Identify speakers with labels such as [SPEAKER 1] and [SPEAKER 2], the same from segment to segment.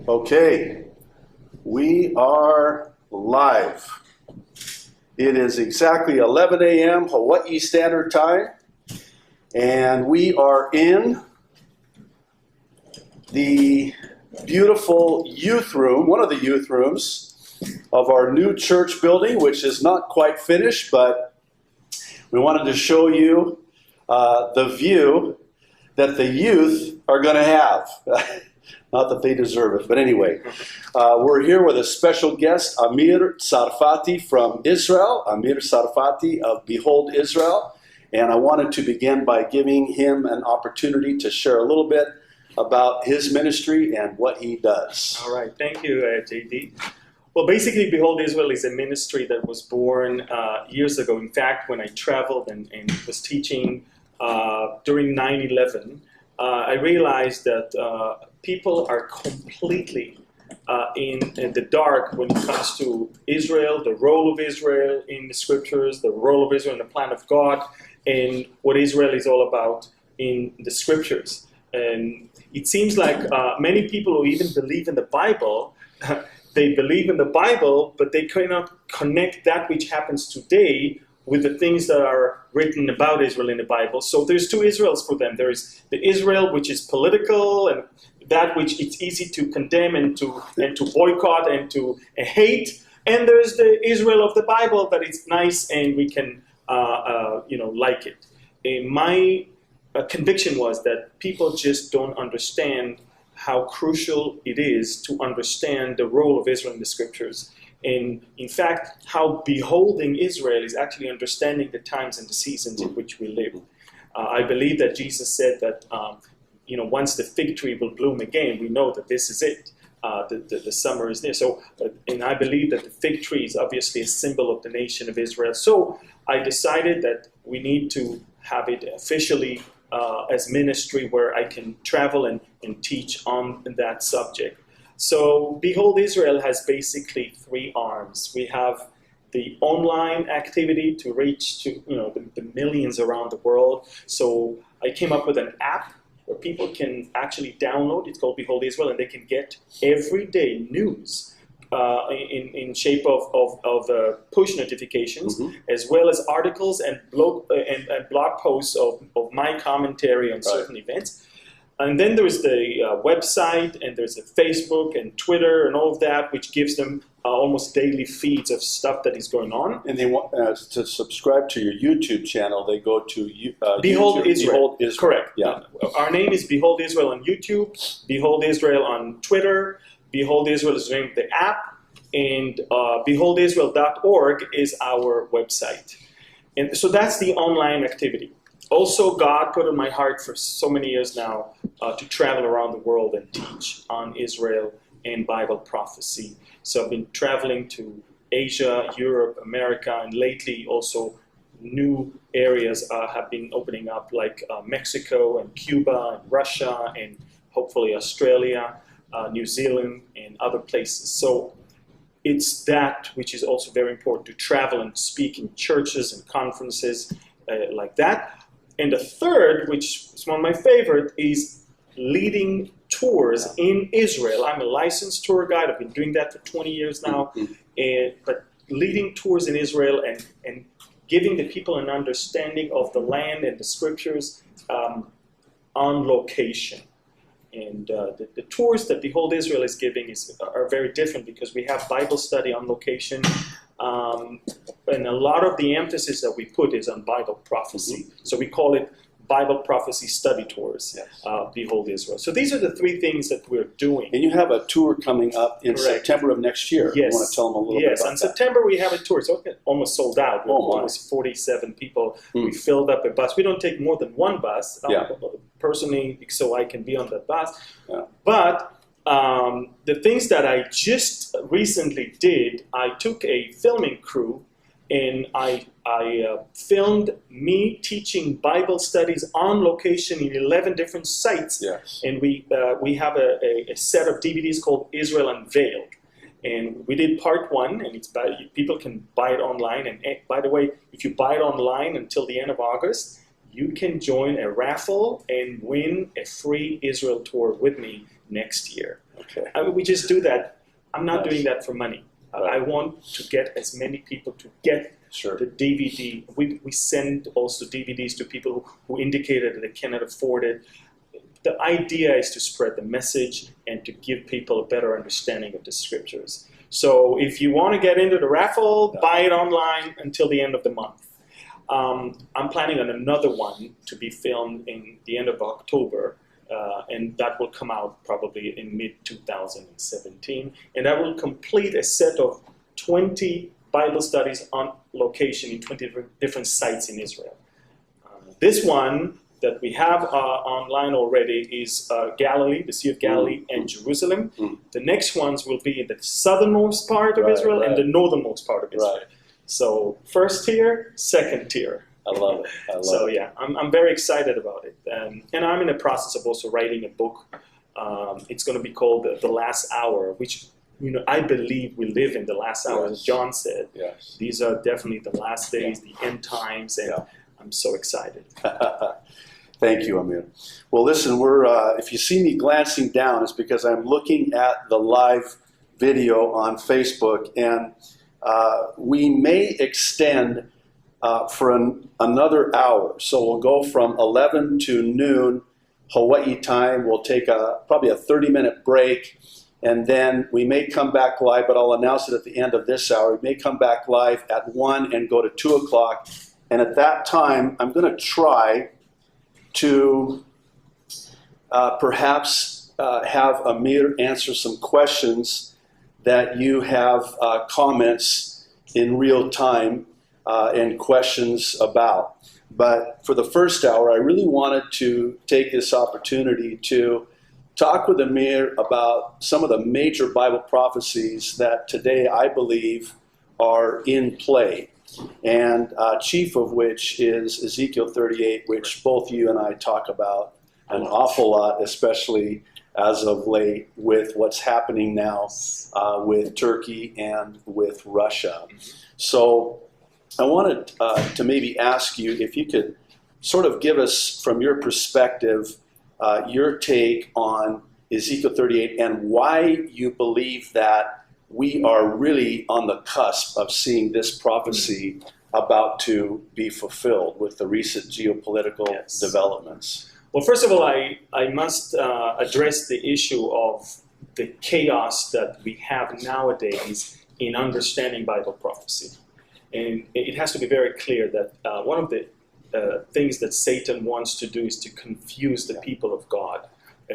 [SPEAKER 1] Okay, we are live. It is exactly 11 a.m. Hawaii Standard Time, and we are in the beautiful youth room, one of the youth rooms of our new church building, which is not quite finished, but we wanted to show you the view that the youth are going to have. Not that they deserve it, but anyway. We're here with a special guest, Amir Tsarfati from Israel, Amir Tsarfati of Behold Israel. And I wanted to begin by giving him an opportunity to share a little bit about his ministry and what he does.
[SPEAKER 2] All right, thank you, JD. Well, basically, Behold Israel is a ministry that was born years ago. In fact, when I traveled and was teaching during 9/11, I realized that people are completely in the dark when it comes to Israel, the role of Israel in the scriptures, the role of Israel in the plan of God, and what Israel is all about in the scriptures. And it seems like many people who even believe in the Bible, they believe in the Bible, but they cannot connect that which happens today with the things that are written about Israel in the Bible. So there's two Israels for them. There is the Israel which is political and that which it's easy to condemn and to boycott and to hate. And there's the Israel of the Bible that is nice and we can like it. And my conviction was that people just don't understand how crucial it is to understand the role of Israel in the scriptures. And in fact, how beholding Israel is actually understanding the times and the seasons in which we live. I believe that Jesus said that, once the fig tree will bloom again, we know that this is it. The summer is near. So, and I believe that the fig tree is obviously a symbol of the nation of Israel. So I decided that we need to have it officially as ministry where I can travel and teach on that subject. So Behold Israel has basically three arms. We have the online activity to reach to the millions around the world. So I came up with an app where people can actually download. It's called Behold Israel, and they can get everyday news in shape of push notifications, as well as articles and blog posts of my commentary on certain events. And then there's the website, and there's a Facebook and Twitter and all of that, which gives them almost daily feeds of stuff that is going on.
[SPEAKER 1] And they want to subscribe to your YouTube channel. They go to
[SPEAKER 2] Behold
[SPEAKER 1] YouTube,
[SPEAKER 2] Israel.
[SPEAKER 1] Behold Israel.
[SPEAKER 2] Correct.
[SPEAKER 1] Yeah.
[SPEAKER 2] Our name is Behold Israel on YouTube, Behold Israel on Twitter, Behold Israel is the name of the app, and beholdisrael.org is our website. And so that's the online activity. Also, God put in my heart for so many years now to travel around the world and teach on Israel and Bible prophecy. So I've been traveling to Asia, Europe, America, and lately also new areas have been opening up like Mexico and Cuba and Russia and hopefully Australia, New Zealand, and other places. So it's that which is also very important, to travel and speak in churches and conferences like that. And the third, which is one of my favorite, is leading tours in Israel. I'm a licensed tour guide. I've been doing that for 20 years now. But leading tours in Israel and giving the people an understanding of the land and the scriptures on location. And the tours that Behold Israel is giving are very different because we have Bible study on location. And a lot of the emphasis that we put is on Bible prophecy. So we call it Bible prophecy study tours, Behold Israel. So these are the three things that we're doing.
[SPEAKER 1] And you have a tour coming up in
[SPEAKER 2] Correct.
[SPEAKER 1] September of next year.
[SPEAKER 2] Yes.
[SPEAKER 1] I want to tell them a little bit about
[SPEAKER 2] in September we have a tour. It's almost sold out. We're almost 47 people. We filled up a bus. We don't take more than one bus, personally, so I can be on that bus.
[SPEAKER 1] Yeah.
[SPEAKER 2] But the things that I just recently did, I took a filming crew and I filmed me teaching Bible studies on location in 11 different sites.
[SPEAKER 1] Yes.
[SPEAKER 2] And we have a set of DVDs called Israel Unveiled. And we did part one, and people can buy it online. And by the way, if you buy it online until the end of August, you can join a raffle and win a free Israel tour with me next year.
[SPEAKER 1] Okay.
[SPEAKER 2] I mean, we just do that. I'm not
[SPEAKER 1] Nice.
[SPEAKER 2] doing that for money.
[SPEAKER 1] Right.
[SPEAKER 2] I want to get as many people to get
[SPEAKER 1] Sure.
[SPEAKER 2] the DVD. We send also DVDs to people who indicated that they cannot afford it. The idea is to spread the message and to give people a better understanding of the scriptures. So if you want to get into the raffle, buy it online until the end of the month. I'm planning on another one to be filmed in the end of October, and that will come out probably in mid-2017. And that will complete a set of 20 Bible studies on location in 20 different sites in Israel. This one that we have online already is Galilee, the Sea of Galilee, and Jerusalem. The next ones will be in the southernmost part of Israel and the northernmost part of Israel.
[SPEAKER 1] Right.
[SPEAKER 2] So first tier, second tier.
[SPEAKER 1] I love it. I love
[SPEAKER 2] So
[SPEAKER 1] it.
[SPEAKER 2] yeah, I'm very excited about it. And I'm in the process of also writing a book. It's going to be called The Last Hour, which I believe we live in the last hour, as John said.
[SPEAKER 1] Yes.
[SPEAKER 2] These are definitely the last days, the end times, and I'm so excited.
[SPEAKER 1] Thank you, Amir. Well, listen, if you see me glancing down, it's because I'm looking at the live video on Facebook, and we may extend for another hour. So we'll go from 11 to noon Hawaii time. We'll take probably a 30-minute break, and then we may come back live, but I'll announce it at the end of this hour. We may come back live at 1 and go to 2 o'clock. And at that time, I'm going to try to perhaps have Amir answer some questions that you have comments in real time and questions about. But for the first hour, I really wanted to take this opportunity to talk with Amir about some of the major Bible prophecies that today I believe are in play. And chief of which is Ezekiel 38, which both you and I talk about an awful lot, especially as of late with what's happening now with Turkey and with Russia. So I wanted to maybe ask you if you could sort of give us, from your perspective, your take on Ezekiel 38 and why you believe that we are really on the cusp of seeing this prophecy about to be fulfilled with the recent geopolitical developments.
[SPEAKER 2] Well, first of all, I must address the issue of the chaos that we have nowadays in understanding Bible prophecy. And it has to be very clear that one of the things that Satan wants to do is to confuse the people of God.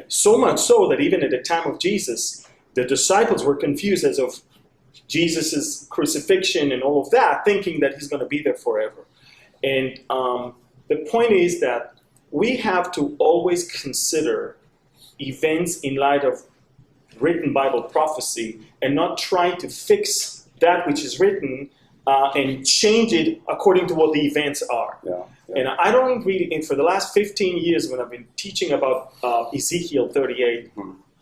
[SPEAKER 2] So much so that even at the time of Jesus, the disciples were confused as of Jesus' crucifixion and all of that, thinking that he's going to be there forever. And the point is that we have to always consider events in light of written Bible prophecy and not try to fix that which is written and change it according to what the events are. And I don't really, and for the last 15 years when I've been teaching about Ezekiel 38,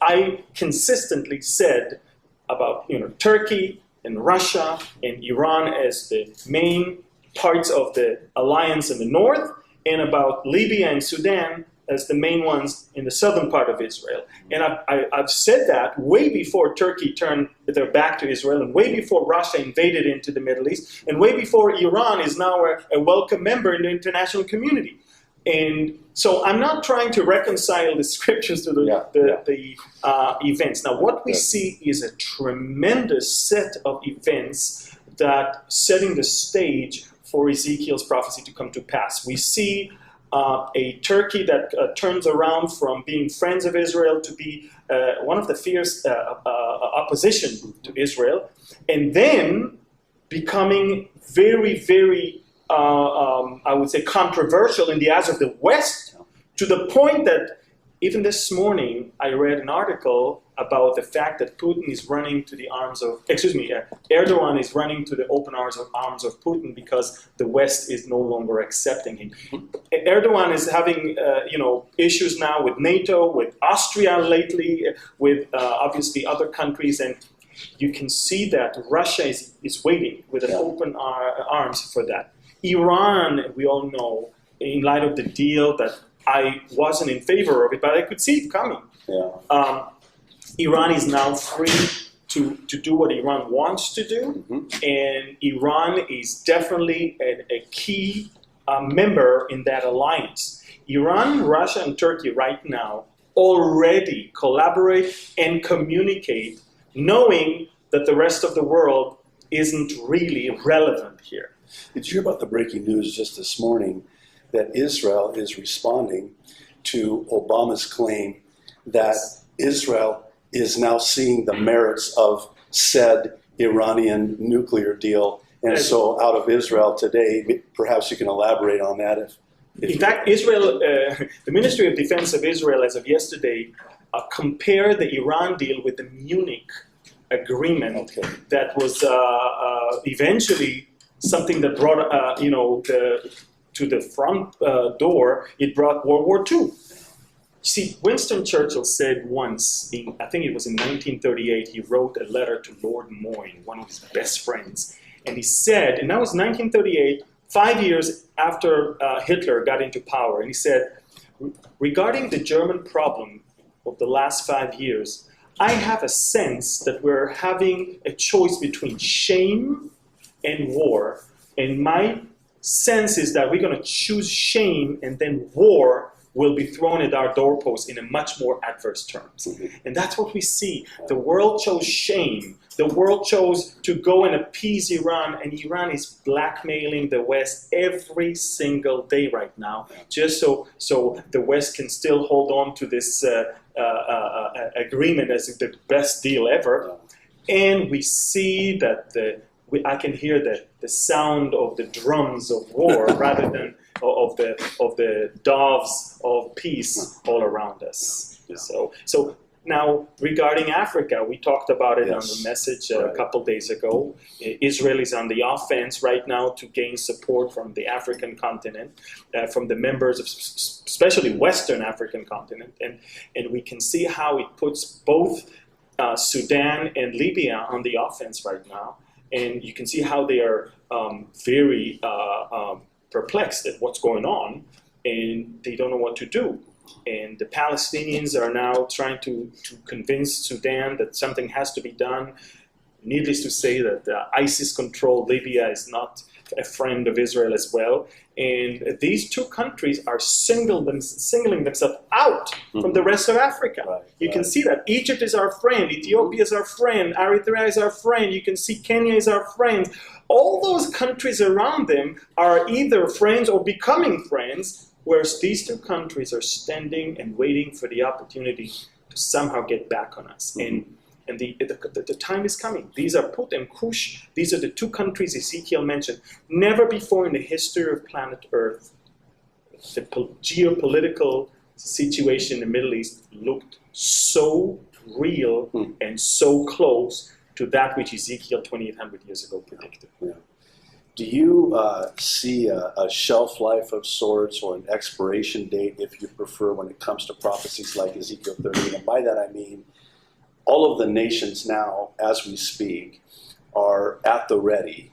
[SPEAKER 2] I consistently said about Turkey and Russia and Iran as the main parts of the alliance in the north, and about Libya and Sudan as the main ones in the southern part of Israel. And I've said that way before Turkey turned their back to Israel, and way before Russia invaded into the Middle East, and way before Iran is now a welcome member in the international community. And so I'm not trying to reconcile the scriptures to the events. Now, what we see is a tremendous set of events that setting the stage for Ezekiel's prophecy to come to pass. We see a Turkey that turns around from being friends of Israel to be one of the fierce opposition to Israel, and then becoming very, very I would say controversial in the eyes of the West, to the point that even this morning I read an article about the fact that Putin is running to the arms of, Erdogan is running to the open arms of Putin because the West is no longer accepting him. Erdogan is having issues now with NATO, with Austria lately, with obviously other countries, and you can see that Russia is waiting with an open arms for that. Iran, we all know, in light of the deal that I wasn't in favor of it, but I could see it coming.
[SPEAKER 1] Yeah.
[SPEAKER 2] Iran is now free to do what Iran wants to do, and Iran is definitely a key member in that alliance. Iran, Russia, and Turkey right now already collaborate and communicate, knowing that the rest of the world isn't really relevant here.
[SPEAKER 1] Did you hear about the breaking news just this morning that Israel is responding to Obama's claim that Israel is now seeing the merits of said Iranian nuclear deal? And so out of Israel today, perhaps you can elaborate on that.
[SPEAKER 2] In fact, Israel, the Ministry of Defense of Israel, as of yesterday, compared the Iran deal with the Munich agreement that was eventually something that brought, to the front door, it brought World War II. See, Winston Churchill said once, I think it was in 1938, he wrote a letter to Lord Moyne, one of his best friends, and he said, and that was 1938, 5 years after Hitler got into power, and he said, regarding the German problem of the last 5 years, I have a sense that we're having a choice between shame and war, and my sense is that we're going to choose shame, and then war will be thrown at our doorpost in a much more adverse terms. And that's what we see. The world chose shame. The world chose to go and appease Iran, and Iran is blackmailing the West every single day right now, just so the West can still hold on to this agreement as the best deal ever. And we see that I can hear the sound of the drums of war rather than of the doves of peace all around us. So now regarding Africa, we talked about it on the message a couple days ago. Israel is on the offense right now to gain support from the African continent, from the members of especially Western African continent, and we can see how it puts both Sudan and Libya on the offense right now. And you can see how they are very perplexed at what's going on, and they don't know what to do. And the Palestinians are now trying to convince Sudan that something has to be done. Needless to say that ISIS-controlled Libya is not a friend of Israel as well. And these two countries are singling themselves out from the rest of Africa. You can see that. Egypt is our friend. Ethiopia is our friend. Eritrea is our friend. You can see Kenya is our friend. All those countries around them are either friends or becoming friends, whereas these two countries are standing and waiting for the opportunity to somehow get back on us. And the time is coming. These are Put and Cush. These are the two countries Ezekiel mentioned. Never before in the history of planet Earth, the geopolitical situation in the Middle East looked so real and so close to that which Ezekiel 2,800 years ago predicted.
[SPEAKER 1] Do you see a shelf life of sorts or an expiration date, if you prefer, when it comes to prophecies like Ezekiel 38? And by that I mean, all of the nations now, as we speak, are at the ready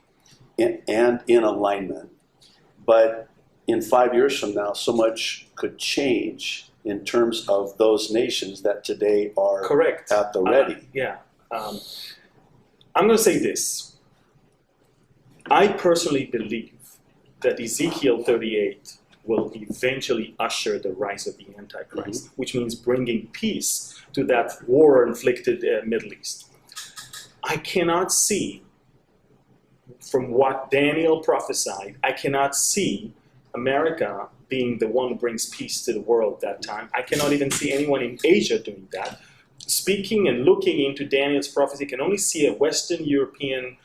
[SPEAKER 1] and in alignment. But in 5 years from now, so much could change in terms of those nations that today are at the ready.
[SPEAKER 2] I'm going to say this. I personally believe that Ezekiel 38 will eventually usher the rise of the Antichrist, which means bringing peace to that war-inflicted Middle East. I cannot see, from what Daniel prophesied, I cannot see America being the one who brings peace to the world that time. I cannot even see anyone in Asia doing that. Speaking and looking into Daniel's prophecy, I can only see a Western European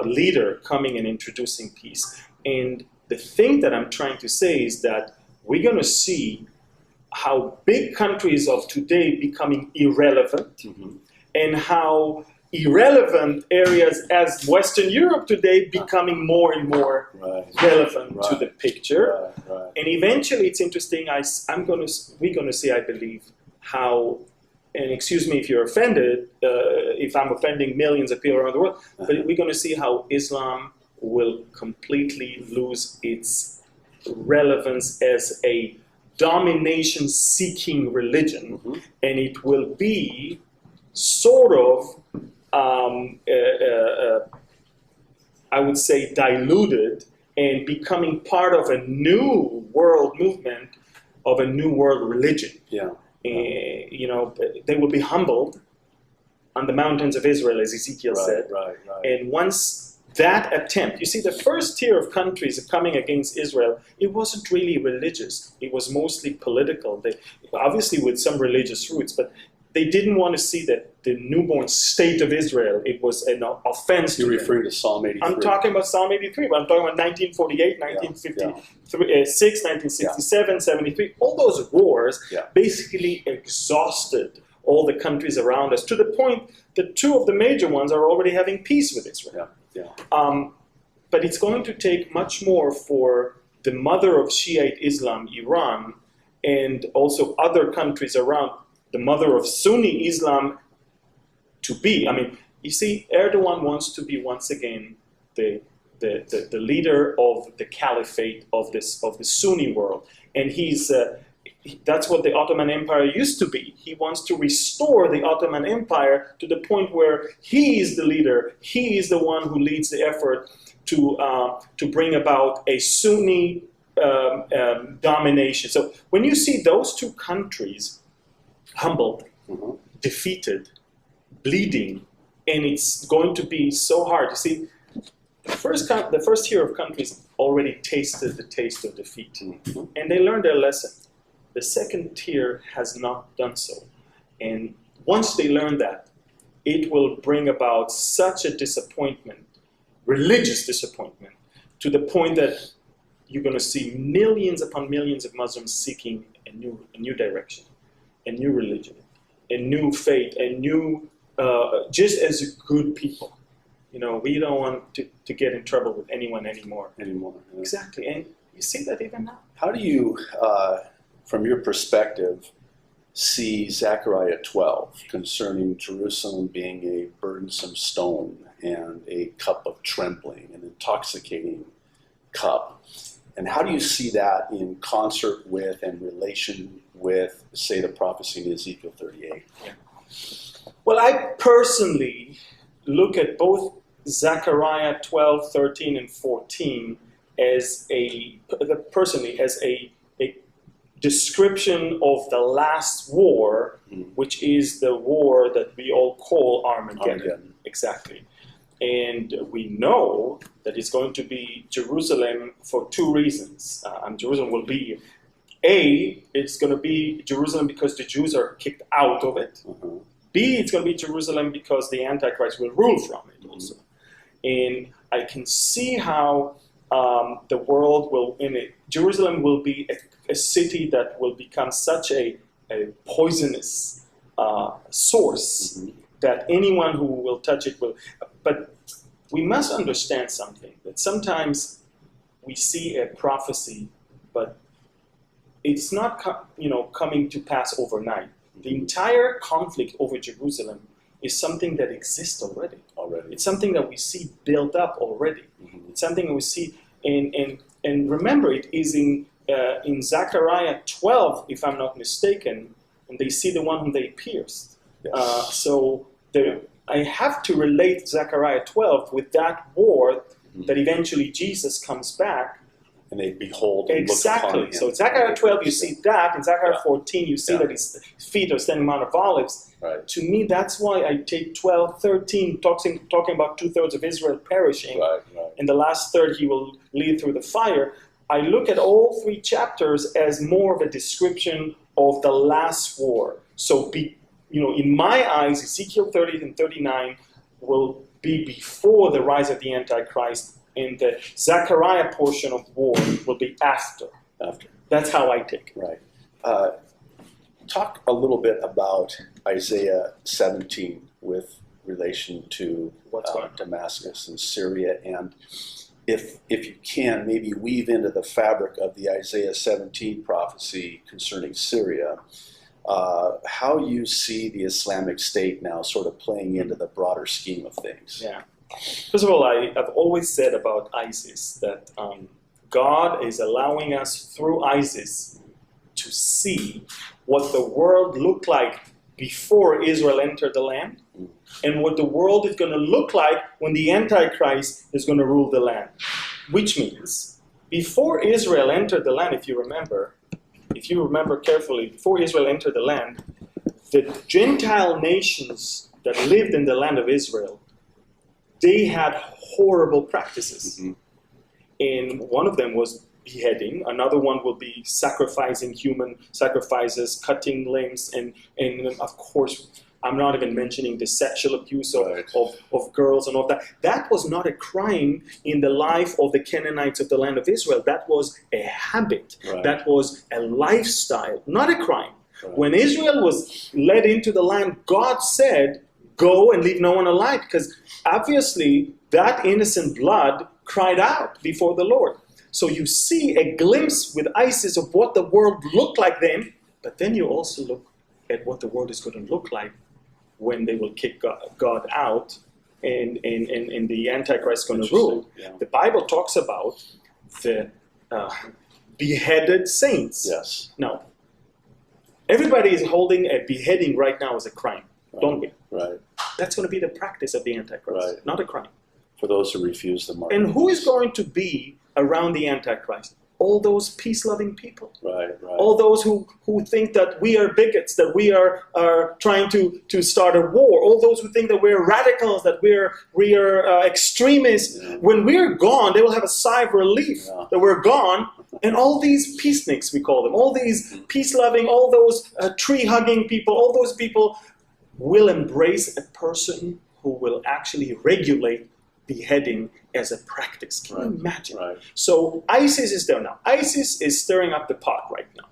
[SPEAKER 2] leader coming and introducing peace. And the thing that I'm trying to say is that we're going to see how big countries of today becoming irrelevant, and how irrelevant areas as Western Europe today becoming more and more relevant to the picture. And eventually, it's interesting. We're going to see, I believe, how. And excuse me if you're offended, if I'm offending millions of people around the world, but we're going to see how Islam will completely lose its relevance as a domination-seeking religion, and it will be sort of, I would say, diluted and becoming part of a new world movement, of a new world religion.
[SPEAKER 1] Yeah.
[SPEAKER 2] They will be humbled on the mountains of Israel, as Ezekiel said.
[SPEAKER 1] Right.
[SPEAKER 2] And once that attempt, you see, the first tier of countries coming against Israel, it wasn't really religious. It was mostly political. They, obviously with some religious roots, but they didn't want to see that the newborn state of Israel, it was an offense to them.
[SPEAKER 1] You're referring to Psalm 83.
[SPEAKER 2] I'm talking about Psalm 83, but I'm talking about 1948, 1956, 1967, 73. All those wars basically exhausted all the countries around us, to the point that two of the major ones are already having peace with Israel. But it's going to take much more for the mother of Shiite Islam, Iran, and also other countries around, the mother of Sunni Islam, to be. I mean, you see, Erdogan wants to be once again the leader of the caliphate of the Sunni world, and that's what the Ottoman Empire used to be. He wants to restore the Ottoman Empire to the point where he is the leader. He is the one who leads the effort to bring about a Sunni domination. So when you see those two countries humbled, defeated, bleeding, and it's going to be so hard. You see, the first tier of countries already tasted the taste of defeat, and they learned their lesson. The second tier has not done so. And once they learn that, it will bring about such a disappointment, religious disappointment, to the point that you're going to see millions upon millions of Muslims seeking a new direction, a new religion, a new faith, a new, just as good people. We don't want to get in trouble with anyone anymore. Exactly. And you see that even now.
[SPEAKER 1] How do you, from your perspective, see Zechariah 12 concerning Jerusalem being a burdensome stone and a cup of trembling, an intoxicating cup? And how do you see that in concert with and relation with, say, the prophecy in Ezekiel 38?
[SPEAKER 2] Well, I personally look at both Zechariah 12, 13, and 14 as a description of the last war, which is the war that we all call Armageddon. Exactly. And we know that it's going to be Jerusalem for two reasons. Jerusalem will be, it's going to be Jerusalem because the Jews are kicked out of it. B, it's going to be Jerusalem because the Antichrist will rule from it also. And I can see how the world will, Jerusalem will be a city that will become such a poisonous source that anyone who will touch it will. But we must understand something, that sometimes we see a prophecy, but it's not coming to pass overnight. The entire conflict over Jerusalem is something that exists already. It's something that we see built up already. It's something that we see, and remember, it is in Zechariah 12, if I'm not mistaken, and they see the one whom they pierced. I have to relate Zechariah 12 with that war that eventually Jesus comes back.
[SPEAKER 1] And they behold and look upon him.
[SPEAKER 2] So in Zechariah 12, you see that. In Zechariah 14, you see that his feet are standing on Mount of Olives. To me, that's why I take 12, 13, talking about 2/3 of Israel perishing. And the last third he will lead through the fire. I look at all three chapters as more of a description of the last war. So, in my eyes, Ezekiel 30 and 39 will be before the rise of the Antichrist, and the Zechariah portion of war will be after. That's how I take it.
[SPEAKER 1] Talk a little bit about Isaiah 17 with relation to Damascus and Syria, and if you can, maybe weave into the fabric of the Isaiah 17 prophecy concerning Syria, how you see the Islamic State now sort of playing into the broader scheme of things.
[SPEAKER 2] First of all, I've always said about ISIS that God is allowing us through ISIS to see what the world looked like before Israel entered the land, and what the world is going to look like when the Antichrist is going to rule the land. Which means, before Israel entered the land, if you remember carefully, before Israel entered the land, the Gentile nations that lived in the land of Israel, they had horrible practices.
[SPEAKER 1] Mm-hmm.
[SPEAKER 2] And one of them was beheading. Another one will be sacrificing human sacrifices, cutting limbs, and of course, I'm not even mentioning the sexual abuse of girls and all that. That was not a crime in the life of the Canaanites of the land of Israel. That was a habit.
[SPEAKER 1] Right.
[SPEAKER 2] That was a lifestyle, not a crime.
[SPEAKER 1] Right.
[SPEAKER 2] When Israel was led into the land, God said, go and leave no one alive, because obviously that innocent blood cried out before the Lord. So you see a glimpse with ISIS of what the world looked like then, but then you also look at what the world is going to look like when they will kick God out and the Antichrist is going to rule.
[SPEAKER 1] Yeah.
[SPEAKER 2] The Bible talks about the beheaded saints.
[SPEAKER 1] Yes.
[SPEAKER 2] Now, everybody is holding a beheading right now as a crime, don't we?
[SPEAKER 1] Right.
[SPEAKER 2] That's going to be the practice of the Antichrist,
[SPEAKER 1] Right.
[SPEAKER 2] not a crime.
[SPEAKER 1] For those who refuse the mark.
[SPEAKER 2] And who is going to be around the Antichrist? All those peace-loving people.
[SPEAKER 1] Right, right.
[SPEAKER 2] All those who think that we are bigots, that we are trying to start a war. All those who think that we're radicals, that we are extremists.
[SPEAKER 1] Yeah.
[SPEAKER 2] When we're gone, they will have a sigh of relief that we're gone. And all these peaceniks, we call them, all these peace-loving, all those tree-hugging people, all those people will embrace a person who will actually regulate beheading as a practice. Can you imagine?
[SPEAKER 1] Right.
[SPEAKER 2] So ISIS is there now. ISIS is stirring up the pot right now.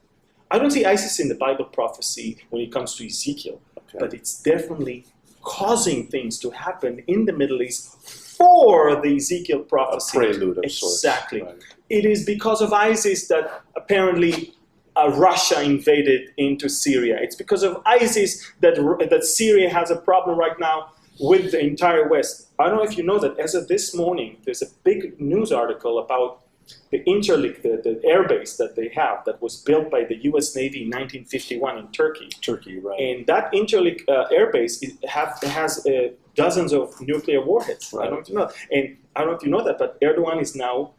[SPEAKER 2] I don't see ISIS in the Bible prophecy when it comes to Ezekiel, but it's definitely causing things to happen in the Middle East for the Ezekiel prophecy.
[SPEAKER 1] A prelude of sorts.
[SPEAKER 2] Exactly.
[SPEAKER 1] Right.
[SPEAKER 2] It is because of ISIS that apparently Russia invaded into Syria. It's because of ISIS that Syria has a problem right now with the entire West. I don't know if you know that as of this morning, there's a big news article about the Interlik, the airbase that they have that was built by the U.S. Navy in 1951 in Turkey.
[SPEAKER 1] Turkey, right.
[SPEAKER 2] And that Interlik airbase has dozens of nuclear warheads.
[SPEAKER 1] Right.
[SPEAKER 2] I don't know if you know. And I don't know if you know that, but Erdogan is now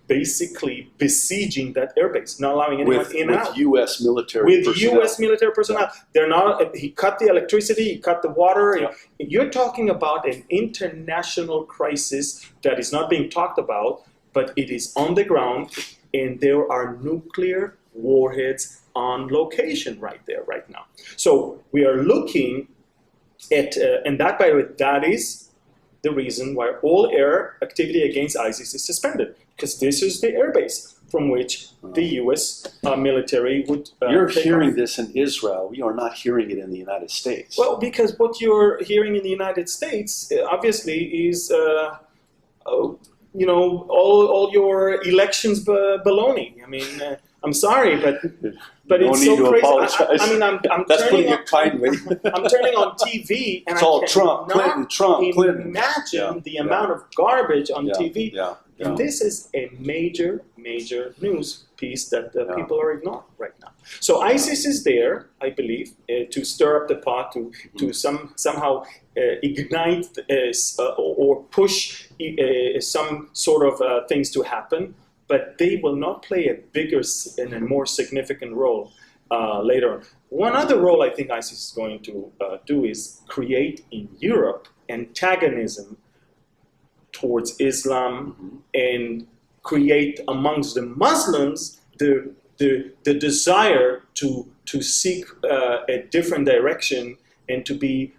[SPEAKER 2] basically besieging that airbase, not allowing anyone in and out.
[SPEAKER 1] With U.S. military
[SPEAKER 2] With
[SPEAKER 1] personnel.
[SPEAKER 2] U.S. military personnel. They're not. He cut the electricity, he cut the water.
[SPEAKER 1] Yeah.
[SPEAKER 2] You're talking about an international crisis that is not being talked about, but it is on the ground, and there are nuclear warheads on location right there, right now. So we are looking at, and that, by the way, that is the reason why all air activity against ISIS is suspended, because this is the airbase from which the U.S. Military would
[SPEAKER 1] You're
[SPEAKER 2] take
[SPEAKER 1] hearing
[SPEAKER 2] off.
[SPEAKER 1] this in Israel. We are not hearing it in the United States.
[SPEAKER 2] Well, because what you're hearing in the United States, obviously, is all your elections baloney. I mean, I'm sorry, but
[SPEAKER 1] No
[SPEAKER 2] it's
[SPEAKER 1] need
[SPEAKER 2] so
[SPEAKER 1] to
[SPEAKER 2] crazy.
[SPEAKER 1] apologize.
[SPEAKER 2] I mean, I'm
[SPEAKER 1] That's
[SPEAKER 2] turning
[SPEAKER 1] putting
[SPEAKER 2] on,
[SPEAKER 1] it kindly.
[SPEAKER 2] I'm turning on TV, and
[SPEAKER 1] It's
[SPEAKER 2] I
[SPEAKER 1] all
[SPEAKER 2] cannot
[SPEAKER 1] Trump, Clinton, Trump, Clinton.
[SPEAKER 2] imagine the
[SPEAKER 1] Yeah.
[SPEAKER 2] amount of garbage on TV.
[SPEAKER 1] Yeah.
[SPEAKER 2] And this is a major, major news piece that people are ignoring right now. So ISIS is there, I believe, to stir up the pot, to somehow ignite or push some sort of things to happen. But they will not play a bigger and a more significant role later on. One other role I think ISIS is going to do is create in Europe antagonism towards Islam and create amongst the Muslims the desire to seek a different direction and to be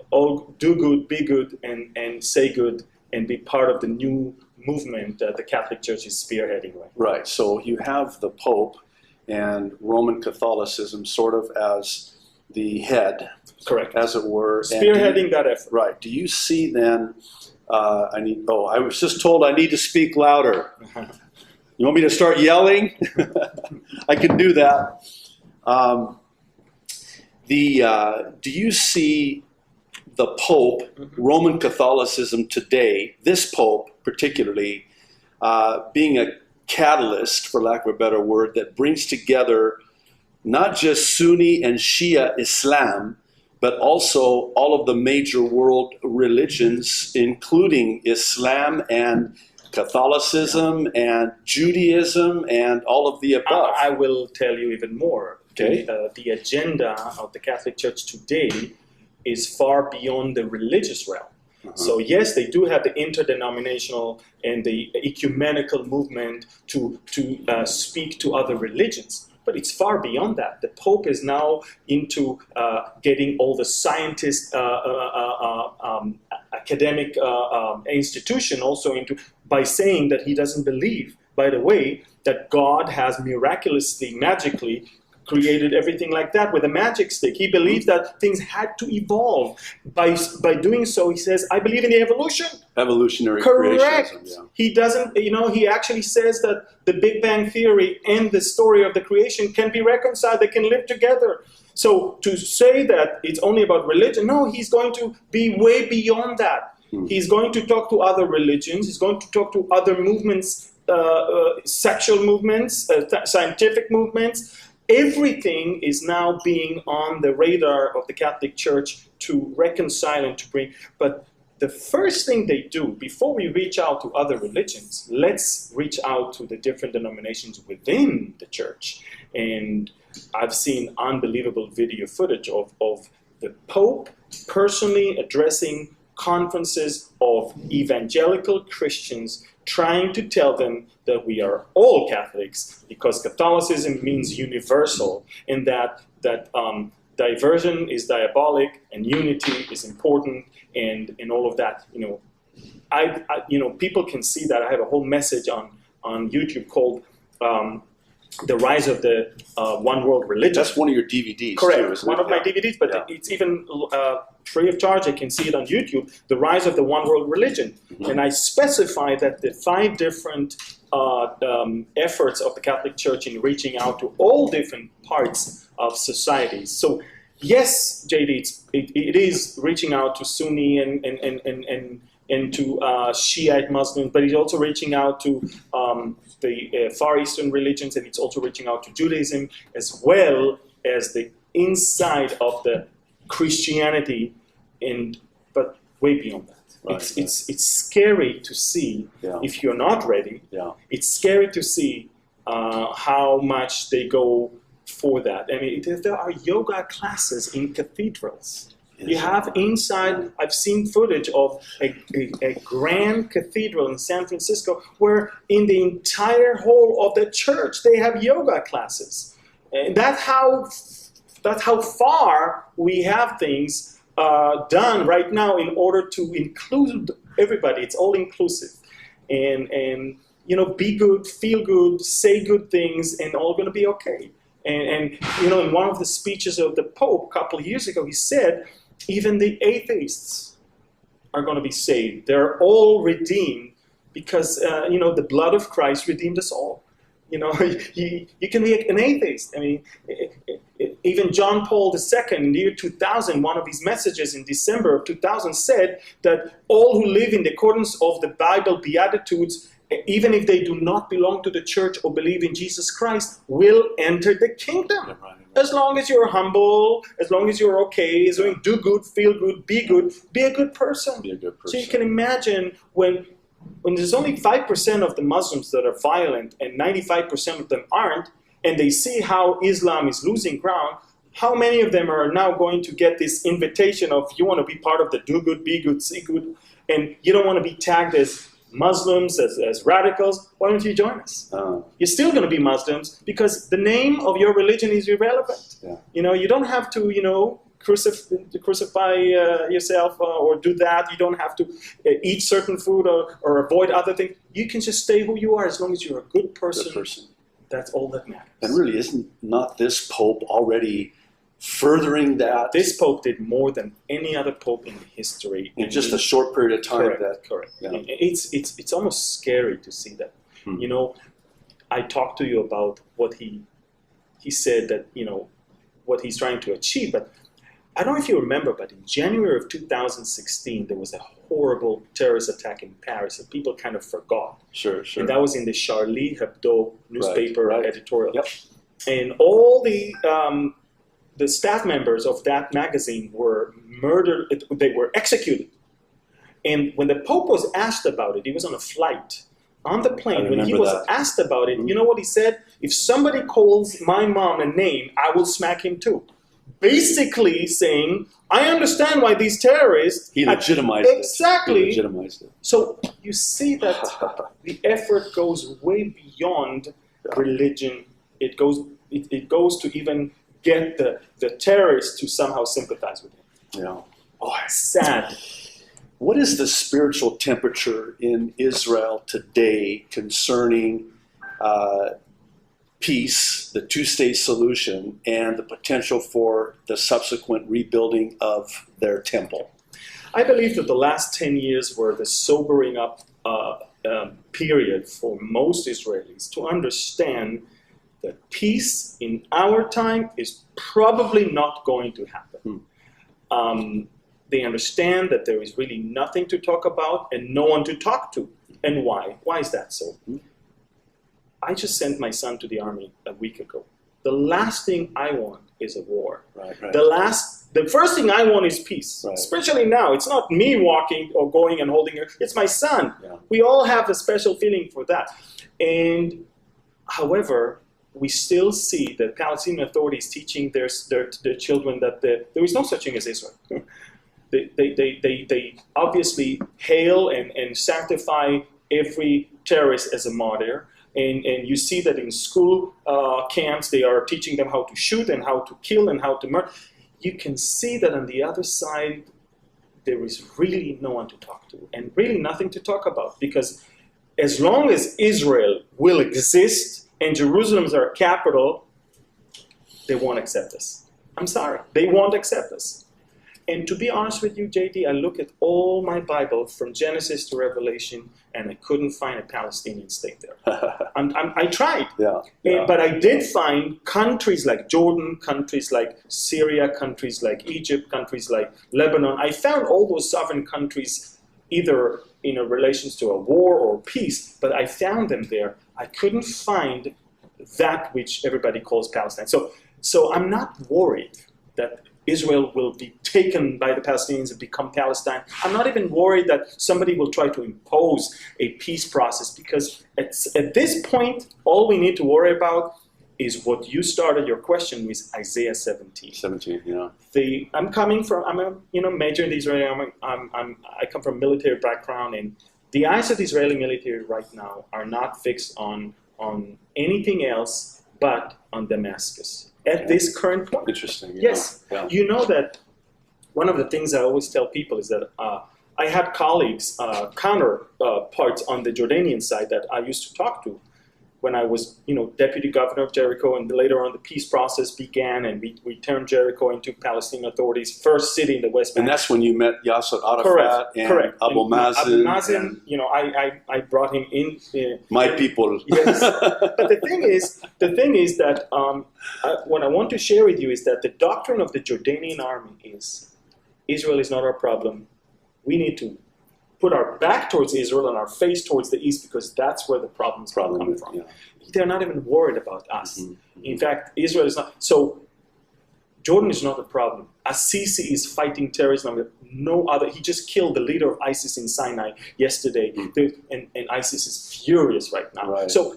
[SPEAKER 2] all do good, be good, and say good, and be part of the new movement that the Catholic Church is spearheading right now.
[SPEAKER 1] Right. So you have the Pope and Roman Catholicism sort of as the head,
[SPEAKER 2] Correct.
[SPEAKER 1] as it were.
[SPEAKER 2] Spearheading that effort.
[SPEAKER 1] Right. Do you see then? I was just told I need to speak louder. You want me to start yelling? I can do that. Do you see the Pope, Roman Catholicism today, this Pope particularly, being catalyst, for lack of a better word, that brings together not just Sunni and Shia Islam, but also all of the major world religions, including Islam and Catholicism and Judaism and all of the above.
[SPEAKER 2] I will tell you even more.
[SPEAKER 1] Okay.
[SPEAKER 2] The agenda of the Catholic Church today is far beyond the religious realm. So yes, they do have the interdenominational and the ecumenical movement to speak to other religions, but it's far beyond that. The Pope is now into getting all the scientist, academic institution also into, by saying that he doesn't believe, by the way, that God has miraculously, magically created everything like that with a magic stick. He believed that things had to evolve. By doing so, he says, I believe in the evolution.
[SPEAKER 1] Evolutionary
[SPEAKER 2] Correct.
[SPEAKER 1] creationism. Yeah.
[SPEAKER 2] He doesn't, he actually says that the Big Bang Theory and the story of the creation can be reconciled. They can live together. So to say that it's only about religion, no, he's going to be way beyond that. He's going to talk to other religions. He's going to talk to other movements, sexual movements, scientific movements. Everything is now being on the radar of the Catholic Church to reconcile and to bring. But the first thing they do, before we reach out to other religions, let's reach out to the different denominations within the church. And I've seen unbelievable video footage of the Pope personally addressing conferences of evangelical Christians, trying to tell them that we are all Catholics, because Catholicism means universal, and that diversion is diabolic and unity is important, and all of that. People can see that. I have a whole message on YouTube called The Rise of the One World Religion.
[SPEAKER 1] That's one of your DVDs.
[SPEAKER 2] Correct.
[SPEAKER 1] Too, isn't
[SPEAKER 2] One
[SPEAKER 1] it?
[SPEAKER 2] of my DVDs, but it's even free of charge. I can see it on YouTube. The Rise of the One World Religion. And I specify that the 5 different efforts of the Catholic Church in reaching out to all different parts of societies. So yes, JD, it is reaching out to Sunni and to Shiite Muslims, but it's also reaching out to the Far Eastern religions, and it's also reaching out to Judaism, as well as the inside of the Christianity, but way beyond that.
[SPEAKER 1] Right,
[SPEAKER 2] it's scary to see if you're not ready.
[SPEAKER 1] Yeah.
[SPEAKER 2] It's scary to see how much they go for that. I mean, there are yoga classes in cathedrals. You have inside, I've seen footage of a grand cathedral in San Francisco where in the entire hall of the church they have yoga classes. And that's how far we have things done right now in order to include everybody. It's all inclusive. And be good, feel good, say good things, and all going to be okay. And in one of the speeches of the Pope a couple of years ago, he said, even the atheists are going to be saved. They're all redeemed because, the blood of Christ redeemed us all. You can be an atheist. I mean, even John Paul II in the year 2000, one of his messages in December of 2000 said that all who live in accordance of the Bible Beatitudes, even if they do not belong to the church or believe in Jesus Christ, will enter the kingdom. As long as you're humble, as long as you're okay, as long as you do good, feel good, be a good person.
[SPEAKER 1] Be a good person.
[SPEAKER 2] So you can imagine when there's only 5% of the Muslims that are violent and 95% of them aren't, and they see how Islam is losing ground, how many of them are now going to get this invitation of, you want to be part of the do good, be good, see good, and you don't want to be tagged as Muslims, as radicals, why don't you join us? You're still going to be Muslims because the name of your religion is irrelevant.
[SPEAKER 1] Yeah.
[SPEAKER 2] You don't have to, crucify yourself or do that. You don't have to eat certain food or avoid other things. You can just stay who you are as long as you're a good person. That's all that matters.
[SPEAKER 1] And really, not this Pope already furthering that?
[SPEAKER 2] This Pope did more than any other Pope in history.
[SPEAKER 1] In just a short period of time.
[SPEAKER 2] Correct.
[SPEAKER 1] Yeah.
[SPEAKER 2] It's almost scary to see that. I talked to you about what he said that, what he's trying to achieve, but I don't know if you remember, but in January of 2016, there was a horrible terrorist attack in Paris, and people kind of forgot.
[SPEAKER 1] Sure.
[SPEAKER 2] And that was in the Charlie Hebdo newspaper editorial.
[SPEAKER 1] Yep.
[SPEAKER 2] And all the staff members of that magazine were murdered. They were executed. And when the Pope was asked about it, he was on a flight on the plane. When he was asked about it, you know what he said? If somebody calls my mom a name, I will smack him too. Basically saying, I understand why these terrorists...
[SPEAKER 1] He legitimized it.
[SPEAKER 2] Exactly.
[SPEAKER 1] He legitimized it.
[SPEAKER 2] So you see that the effort goes way beyond religion. It goes to even get the terrorists to somehow sympathize with him.
[SPEAKER 1] Yeah.
[SPEAKER 2] Oh, it's sad.
[SPEAKER 1] What is the spiritual temperature in Israel today concerning peace, the two-state solution, and the potential for the subsequent rebuilding of their temple?
[SPEAKER 2] I believe that the last 10 years were the sobering up period for most Israelis to understand that peace in our time is probably not going to happen. They understand that there is really nothing to talk about and no one to talk to. And why? Why is that so? I just sent my son to the army a week ago. The last thing I want is a war.
[SPEAKER 1] Right.
[SPEAKER 2] The first thing I want is peace.
[SPEAKER 1] Right.
[SPEAKER 2] Especially now. It's not me walking or going and holding her. It's my son.
[SPEAKER 1] Yeah.
[SPEAKER 2] We all have a special feeling for that. And however, we still see the Palestinian authorities teaching their children that there is no such thing as Israel. They obviously hail and sanctify every terrorist as a martyr. And you see that in school camps, they are teaching them how to shoot and how to kill and how to murder. You can see that on the other side, there is really no one to talk to and really nothing to talk about. Because as long as Israel will exist and Jerusalem is our capital, they won't accept us. I'm sorry, they won't accept us. And to be honest with you, JD, I look at all my Bible from Genesis to Revelation, and I couldn't find a Palestinian state there. I tried. But I did find countries like Jordan, countries like Syria, countries like Egypt, countries like Lebanon. I found all those sovereign countries either in relations to a war or peace, but I found them there. I couldn't find that which everybody calls Palestine. So I'm not worried that Israel will be taken by the Palestinians and become Palestine. I'm not even worried that somebody will try to impose a peace process, because at this point, all we need to worry about is what you started your question with, Isaiah 17.
[SPEAKER 1] 17, yeah.
[SPEAKER 2] I'm a major in the Israeli army. I come from a military background, and the eyes of the Israeli military right now are not fixed on anything else but on Damascus. At this current point.
[SPEAKER 1] Interesting. Yeah.
[SPEAKER 2] Yes.
[SPEAKER 1] Yeah.
[SPEAKER 2] You know that one of the things I always tell people is that I had colleagues, counterparts on the Jordanian side that I used to talk to when I was, deputy governor of Jericho, and later on the peace process began, and we turned Jericho into Palestinian Authority's first city in the West Bank.
[SPEAKER 1] And that's when you met Yasser Arafat and Abu Mazen.
[SPEAKER 2] Abu Mazen, I brought him in.
[SPEAKER 1] My people.
[SPEAKER 2] Yes. But the thing is that what I want to share with you is that the doctrine of the Jordanian army is Israel is not our problem. We need to put our back towards Israel and our face towards the east, because that's where the problems come from. Yeah. They're not even worried about us. Mm-hmm. In fact, Israel is not. So Jordan is not the problem. Assisi is fighting terrorism with no other. He just killed the leader of ISIS in Sinai yesterday. Mm-hmm. And ISIS is furious right now.
[SPEAKER 1] Right.
[SPEAKER 2] So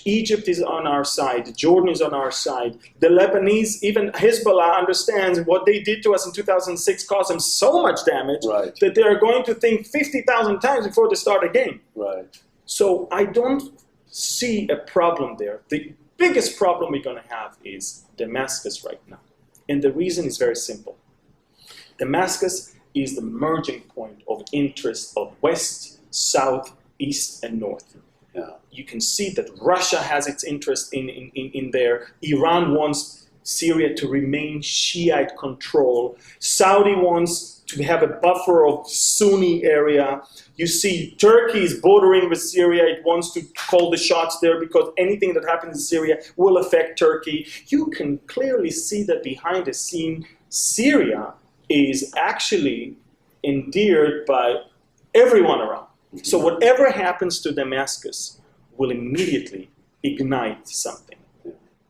[SPEAKER 2] Egypt is on our side. Jordan is on our side. The Lebanese, even Hezbollah, understands what they did to us in 2006 caused them so much damage that they are going to think 50,000 times before they start again.
[SPEAKER 1] Right.
[SPEAKER 2] So I don't see a problem there. The biggest problem we're going to have is Damascus right now. And the reason is very simple. Damascus is the merging point of interest of West, South, East, and North.
[SPEAKER 1] Yeah.
[SPEAKER 2] You can see that Russia has its interest in there. Iran wants Syria to remain Shiite control. Saudi wants to have a buffer of Sunni area. You see Turkey is bordering with Syria. It wants to call the shots there because anything that happens in Syria will affect Turkey. You can clearly see that behind the Syria is actually endeared by everyone around. So whatever happens to Damascus will immediately ignite something.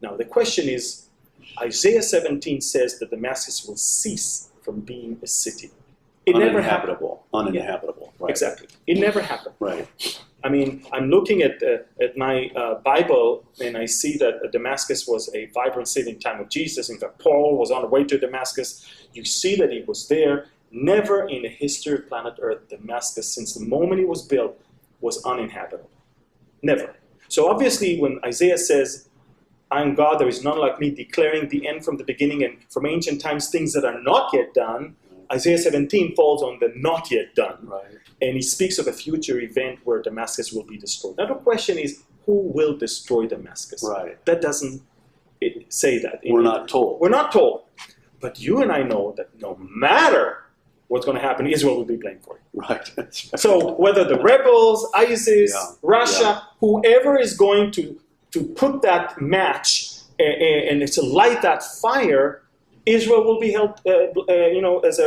[SPEAKER 2] Now the question is, Isaiah 17 says that Damascus will cease from being a city. It never happened.
[SPEAKER 1] Uninhabitable. Right.
[SPEAKER 2] Exactly. It never happened.
[SPEAKER 1] Right.
[SPEAKER 2] I mean, I'm looking at my Bible, and I see that Damascus was a vibrant city in the time of Jesus. In fact, Paul was on the way to Damascus. You see that he was there. Never in the history of planet Earth, Damascus, since the moment it was built, was uninhabitable. Never. So obviously, when Isaiah says, I am God, there is none like me, declaring the end from the beginning and from ancient times, things that are not yet done, Isaiah 17 falls on the not yet done.
[SPEAKER 1] Right.
[SPEAKER 2] And he speaks of a future event where Damascus will be destroyed. Now the question is, who will destroy Damascus?
[SPEAKER 1] Right.
[SPEAKER 2] That doesn't say that.
[SPEAKER 1] We're not told.
[SPEAKER 2] We're not told. But you and I know that no matter what's going to happen, Israel will be blamed for it.
[SPEAKER 1] Right.
[SPEAKER 2] So whether the rebels, ISIS, Russia, whoever is going to put that match and to light that fire, Israel will be held, as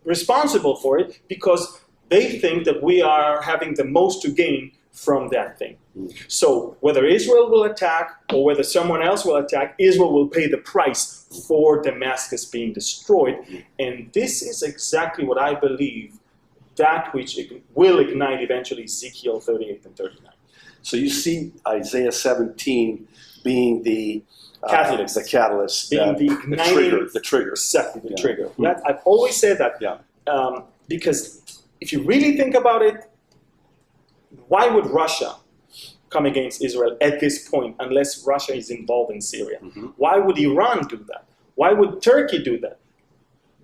[SPEAKER 2] responsible for it, because they think that we are having the most to gain from that thing. So whether Israel will attack or whether someone else will attack, Israel will pay the price for Damascus being destroyed. And this is exactly what I believe, that which will ignite eventually Ezekiel 38 and 39.
[SPEAKER 1] So you see Isaiah 17 being the
[SPEAKER 2] catalyst,
[SPEAKER 1] being
[SPEAKER 2] the igniting,
[SPEAKER 1] the trigger.
[SPEAKER 2] Exactly, the trigger. I've always said that, because if you really think about it, why would Russia come against Israel at this point unless Russia is involved in Syria? Why would Iran do that? Why would Turkey do that?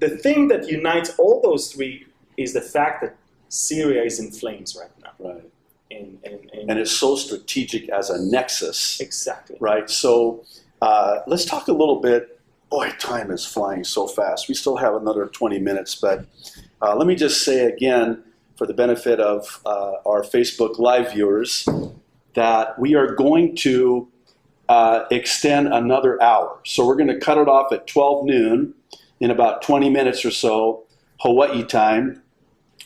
[SPEAKER 2] The thing that unites all those three is the fact that Syria is in flames right now.
[SPEAKER 1] Right.
[SPEAKER 2] And
[SPEAKER 1] it's so strategic as a nexus.
[SPEAKER 2] Exactly.
[SPEAKER 1] Right. So let's talk a little bit. Boy, time is flying so fast. We still have another 20 minutes, but let me just say again, for the benefit of our Facebook Live viewers, that we are going to extend another hour. So we're going to cut it off at 12 noon in about 20 minutes or so, Hawaii time.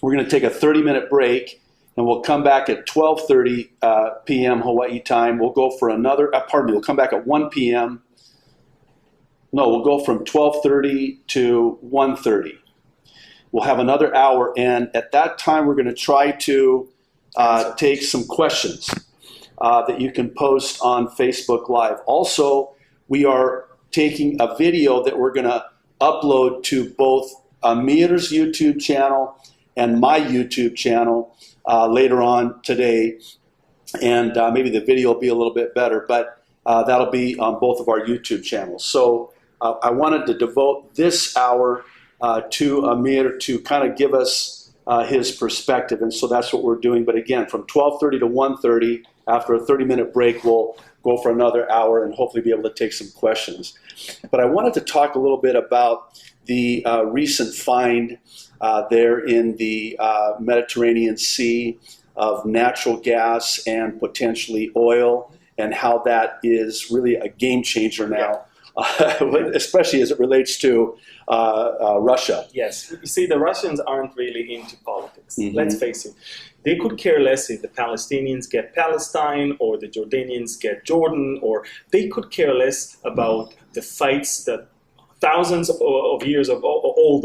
[SPEAKER 1] We're going to take a 30-minute break, and we'll come back at 12:30 p.m. Hawaii time. We'll go for another, we'll come back at 1 p.m. No, we'll go from 12:30 to 1:30. We'll have another hour, and at that time, we're going to try to take some questions that you can post on Facebook Live. Also, we are taking a video that we're going to upload to both Amir's YouTube channel and my YouTube channel later on today, and maybe the video will be a little bit better, but that'll be on both of our YouTube channels. So I wanted to devote this hour to Amir to kind of give us his perspective, and so that's what we're doing. But again, from 12:30 to 1:30, after a 30-minute break, we'll go for another hour and hopefully be able to take some questions. But I wanted to talk a little bit about the recent find there in the Mediterranean Sea of natural gas and potentially oil, and how that is really a game changer now, especially as it relates to Russia.
[SPEAKER 2] Yes. You see, the Russians aren't really into politics. Let's face it. They could care less if the Palestinians get Palestine or the Jordanians get Jordan, or they could care less about the fights that thousands of years of old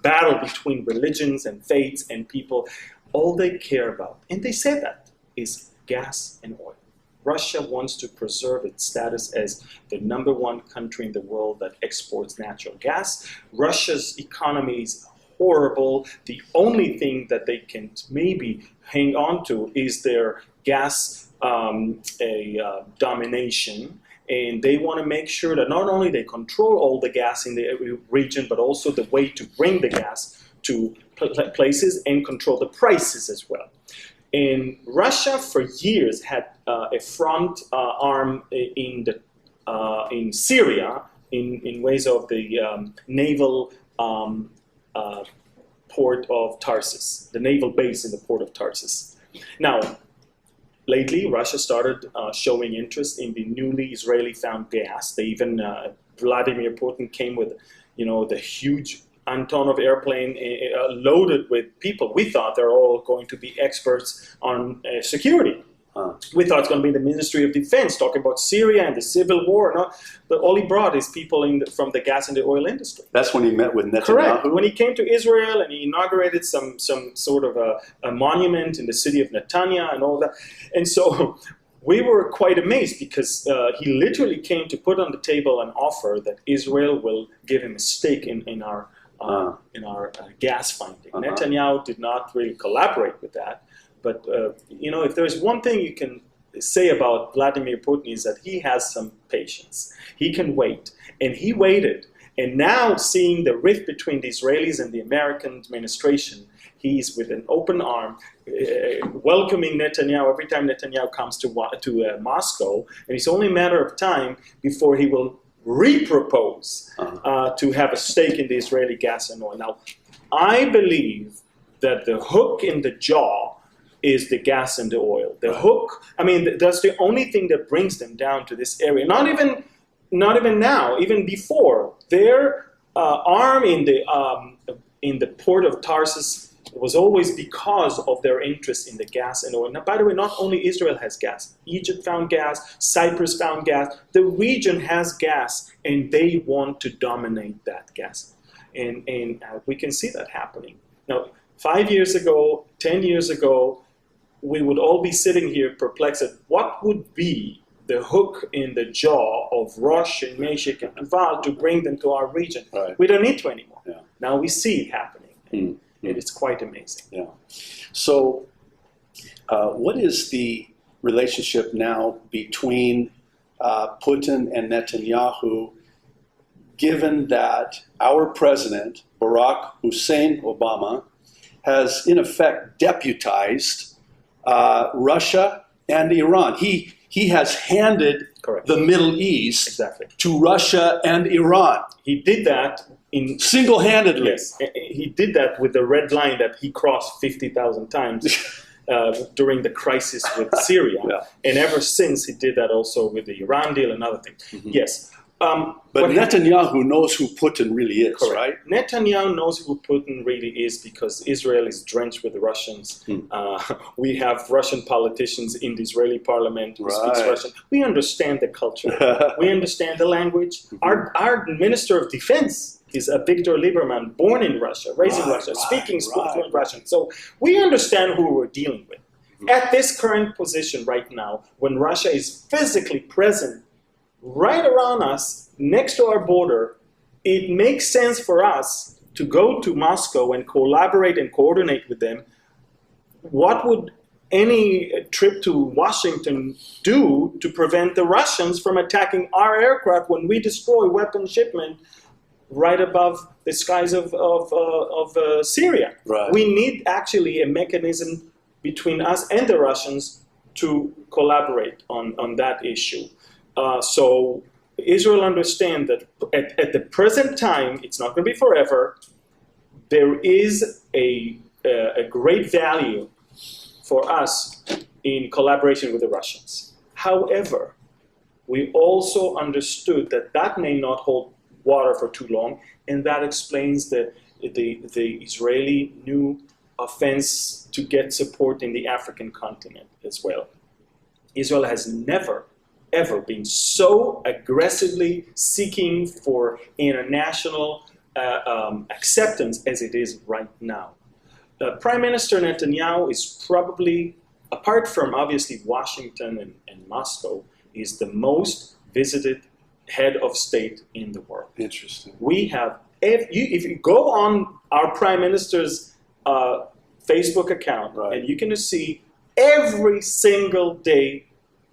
[SPEAKER 2] battle between religions and faiths and people. All they care about, and they say that, is gas and oil. Russia wants to preserve its status as the #1 country in the world that exports natural gas. Russia's economy is horrible. The only thing that they can maybe hang on to is their gas domination. And they want to make sure that not only they control all the gas in the region, but also the way to bring the gas to places and control the prices as well. And Russia for years had a front arm in Syria in ways of the naval port of Tarsus, the naval base in the port of Tarsus. Now, lately, Russia started showing interest in the newly Israeli found gas. They even, Vladimir Putin came with the huge Antonov airplane loaded with people. We thought they're all going to be experts on security. We thought it's going to be the Ministry of Defense talking about Syria and the civil war. No? But all he brought is people from the gas and the oil industry.
[SPEAKER 1] That's when he met with Netanyahu?
[SPEAKER 2] Correct. When he came to Israel and he inaugurated some sort of a monument in the city of Netanya and all that. And so we were quite amazed because he literally came to put on the table an offer that Israel will give him a stake in our gas finding. Netanyahu did not really collaborate with that. But, if there's one thing you can say about Vladimir Putin is that he has some patience. He can wait. And he waited. And now seeing the rift between the Israelis and the American administration, he's with an open arm, welcoming Netanyahu every time Netanyahu comes to Moscow. And it's only a matter of time before he will repropose to have a stake in the Israeli gas and oil. Now, I believe that the hook in the jaw is the gas and the oil. The hook, that's the only thing that brings them down to this area. Not even now, even before. Their arm in the port of Tarsus was always because of their interest in the gas and oil. Now, by the way, not only Israel has gas. Egypt found gas. Cyprus found gas. The region has gas, and they want to dominate that gas. And we can see that happening. Now, 5 years ago, 10 years ago, we would all be sitting here perplexed at what would be the hook in the jaw of Rosh and Meshach and Tuval to bring them to our region.
[SPEAKER 1] Right.
[SPEAKER 2] We don't need to anymore.
[SPEAKER 1] Yeah.
[SPEAKER 2] Now we see it happening. And it's quite amazing.
[SPEAKER 1] Yeah. So what is the relationship now between Putin and Netanyahu, given that our president, Barack Hussein Obama, has in effect deputized Russia and Iran? He has handed the Middle East to Russia and Iran.
[SPEAKER 2] He did that
[SPEAKER 1] single-handedly.
[SPEAKER 2] Yes, he did that with the red line that he crossed 50,000 times during the crisis with Syria. And ever since, he did that also with the Iran deal and other things. Yes.
[SPEAKER 1] But Netanyahu knows who Putin really is, right?
[SPEAKER 2] Netanyahu knows who Putin really is because Israel is drenched with the Russians. We have Russian politicians in the Israeli parliament who speaks Russian. We understand the culture. We understand the language. Our Minister of Defense is a Victor Lieberman, born in Russia, raised in Russia, speaking fluent Russian. So we understand who we're dealing with. At this current position right now, when Russia is physically present right around us, next to our border, it makes sense for us to go to Moscow and collaborate and coordinate with them. What would any trip to Washington do to prevent the Russians from attacking our aircraft when we destroy weapon shipment right above the skies of Syria?
[SPEAKER 1] Right.
[SPEAKER 2] We need actually a mechanism between us and the Russians to collaborate on that issue. So Israel understands that at the present time, it's not going to be forever, there is a great value for us in collaboration with the Russians. However, we also understood that that may not hold water for too long, and that explains the Israeli new offense to get support in the African continent as well. Israel has never ever been so aggressively seeking for international acceptance as it is right now. Prime Minister Netanyahu is probably, apart from obviously Washington and Moscow, is the most visited head of state in the world.
[SPEAKER 1] Interesting.
[SPEAKER 2] We have, if you go on our Prime Minister's Facebook account, and you can see every single day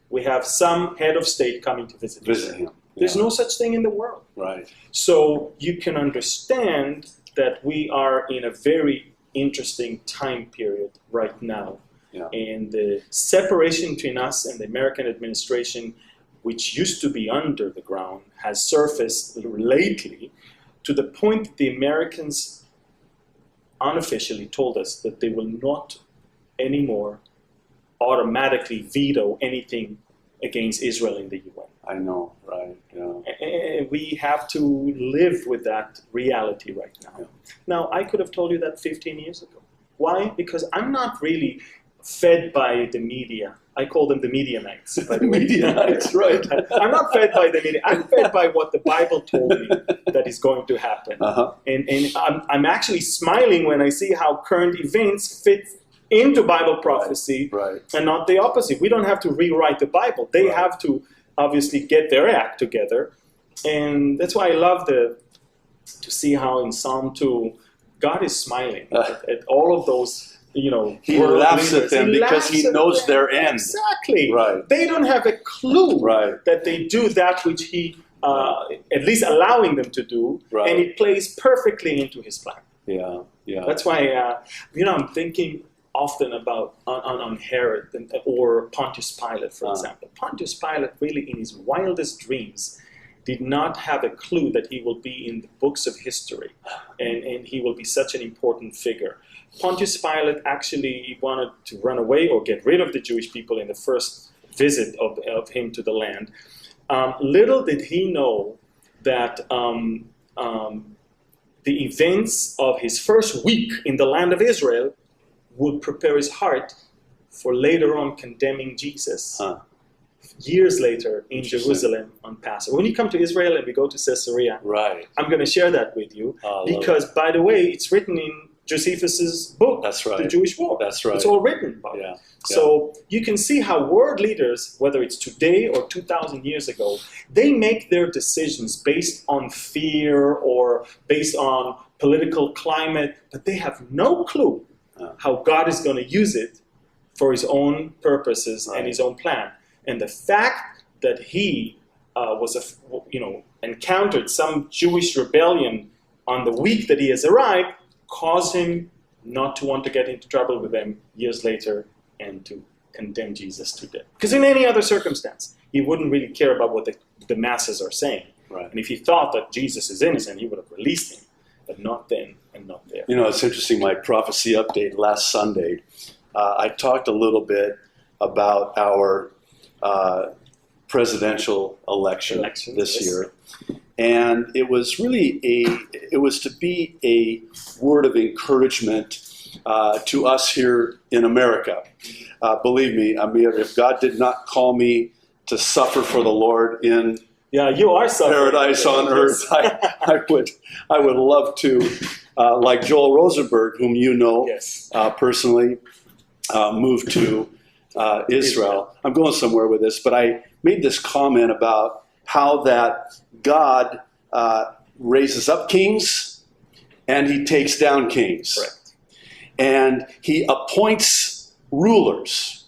[SPEAKER 2] we have some head of state coming to visit him. There's no such thing in the world.
[SPEAKER 1] Right.
[SPEAKER 2] So you can understand that we are in a very interesting time period right now.
[SPEAKER 1] Yeah.
[SPEAKER 2] And the separation between us and the American administration, which used to be under the ground, has surfaced lately to the point that the Americans unofficially told us that they will not anymore automatically veto anything against Israel in the UN.
[SPEAKER 1] I know, right? Yeah.
[SPEAKER 2] And we have to live with that reality right now.
[SPEAKER 1] Yeah.
[SPEAKER 2] Now, I could have told you that 15 years ago. Why? Because I'm not really fed by the media. I call them the Medianites. By the way.
[SPEAKER 1] Medianites, right?
[SPEAKER 2] I'm not fed by the media. I'm fed by what the Bible told me that is going to happen.
[SPEAKER 1] Uh-huh.
[SPEAKER 2] And I'm actually smiling when I see how current events fit into Bible prophecy,
[SPEAKER 1] Right.
[SPEAKER 2] and not the opposite. We don't have to rewrite the Bible. They
[SPEAKER 1] Right.
[SPEAKER 2] have to obviously get their act together. And that's why I love to see how in Psalm 2, God is smiling at all of those.
[SPEAKER 1] He
[SPEAKER 2] world
[SPEAKER 1] laughs
[SPEAKER 2] leaders.
[SPEAKER 1] at them because he knows
[SPEAKER 2] them.
[SPEAKER 1] their end.
[SPEAKER 2] Exactly.
[SPEAKER 1] Right.
[SPEAKER 2] They don't have a clue
[SPEAKER 1] Right.
[SPEAKER 2] that they do that which he, at least allowing them to do,
[SPEAKER 1] Right.
[SPEAKER 2] and it plays perfectly into his plan.
[SPEAKER 1] Yeah, yeah.
[SPEAKER 2] That's why, I'm thinking often about on Herod or Pontius Pilate, for example. Pontius Pilate really, in his wildest dreams, did not have a clue that he will be in the books of history, and he will be such an important figure. Pontius Pilate actually wanted to run away or get rid of the Jewish people in the first visit of him to the land. Little did he know that the events of his first week in the land of Israel would prepare his heart for later on condemning Jesus. Years later in Jerusalem on Passover. When you come to Israel and we go to Caesarea,
[SPEAKER 1] Right.
[SPEAKER 2] I'm going to share that with you because, by the way, it's written in Josephus's book,
[SPEAKER 1] That's right.
[SPEAKER 2] The Jewish War.
[SPEAKER 1] That's right.
[SPEAKER 2] It's all written about
[SPEAKER 1] Yeah.
[SPEAKER 2] it. So you can see how world leaders, whether it's today or 2,000 years ago, they make their decisions based on fear or based on political climate, but they have no clue how God is going to use it for his own purposes and his own plan. And the fact that he encountered some Jewish rebellion on the week that he has arrived caused him not to want to get into trouble with them years later and to condemn Jesus to death. Because in any other circumstance, he wouldn't really care about what the masses are saying.
[SPEAKER 1] Right.
[SPEAKER 2] And if he thought that Jesus is innocent, he would have released him. But not then and not there.
[SPEAKER 1] It's interesting, my prophecy update last Sunday, I talked a little bit about our presidential election this year. And it was really to be a word of encouragement to us here in America. Believe me, Amir, if God did not call me to suffer for the Lord in
[SPEAKER 2] you are suffering.
[SPEAKER 1] paradise on earth, I would love to, like Joel Rosenberg, whom you know personally, move to Israel. I'm going somewhere with this, but I made this comment about how that God raises up kings and he takes down kings.
[SPEAKER 2] Correct.
[SPEAKER 1] And he appoints rulers.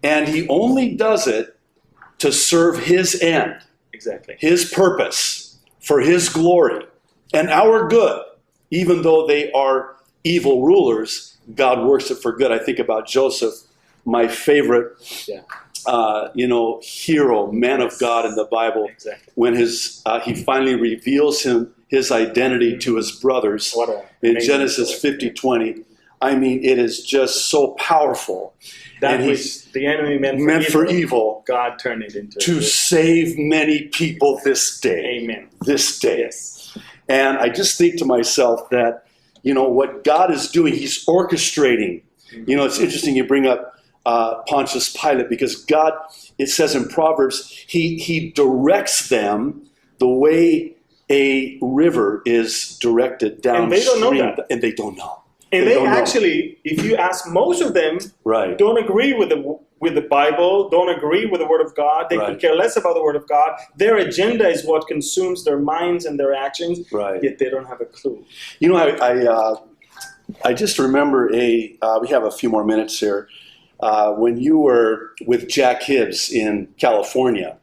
[SPEAKER 1] And he only does it to serve his end.
[SPEAKER 2] Exactly.
[SPEAKER 1] His purpose, for his glory, and our good. Even though they are evil rulers, God works it for good. I think about Joseph, my favorite hero, man of God in the Bible, when he finally reveals his identity to his brothers in Genesis 50:20. I mean, it is just so powerful.
[SPEAKER 2] That which the enemy meant for evil, God turned it into
[SPEAKER 1] to save many people this day.
[SPEAKER 2] Amen.
[SPEAKER 1] This day.
[SPEAKER 2] Yes.
[SPEAKER 1] And I just think to myself that, what God is doing, he's orchestrating. It's interesting you bring up Pontius Pilate, because God, it says in Proverbs, he directs them the way a river is directed downstream.
[SPEAKER 2] And they don't know that.
[SPEAKER 1] And they don't know.
[SPEAKER 2] And they actually, if you ask most of them,
[SPEAKER 1] Right.
[SPEAKER 2] don't agree with the Bible, don't agree with the Word of God. They could care less about the Word of God. Their agenda is what consumes their minds and their actions, yet they don't have a clue.
[SPEAKER 1] I just remember we have a few more minutes here, when you were with Jack Hibbs in California,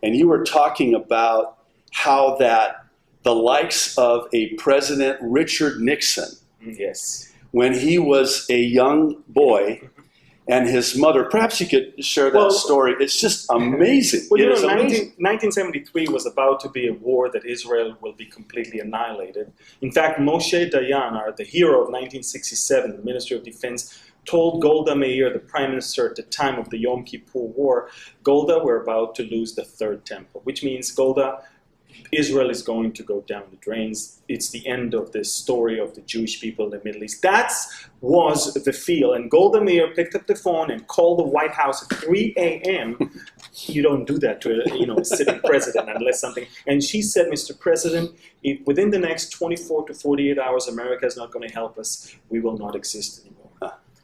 [SPEAKER 1] and you were talking about how that the likes of a President Richard Nixon,
[SPEAKER 2] Yes.
[SPEAKER 1] when he was a young boy and his mother. Perhaps you could share that story. It's just amazing.
[SPEAKER 2] Well,
[SPEAKER 1] It is amazing.
[SPEAKER 2] 1973 was about to be a war that Israel will be completely annihilated. In fact, Moshe Dayan, the hero of 1967, the Ministry of Defense, told Golda Meir, the prime minister at the time of the Yom Kippur War, Golda, we're about to lose the third temple, which means, Golda, Israel is going to go down the drains. It's the end of the story of the Jewish people in the Middle East. That was the feel. And Golda Meir picked up the phone and called the White House at 3 a.m. You don't do that to a sitting president unless something. And she said, Mr. President, if within the next 24 to 48 hours America is not going to help us, we will not exist anymore.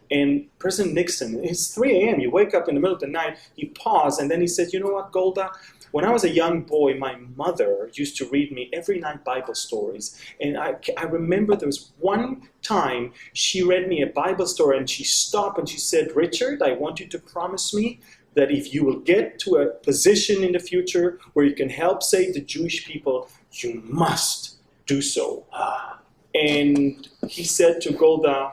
[SPEAKER 2] And President Nixon, it's 3 a.m. You wake up in the middle of the night, he paused, and then he said, you know what, Golda? When I was a young boy, my mother used to read me every night Bible stories. And I remember there was one time she read me a Bible story, and she stopped and she said, Richard, I want you to promise me that if you will get to a position in the future where you can help save the Jewish people, you must do so. And he said to Golda,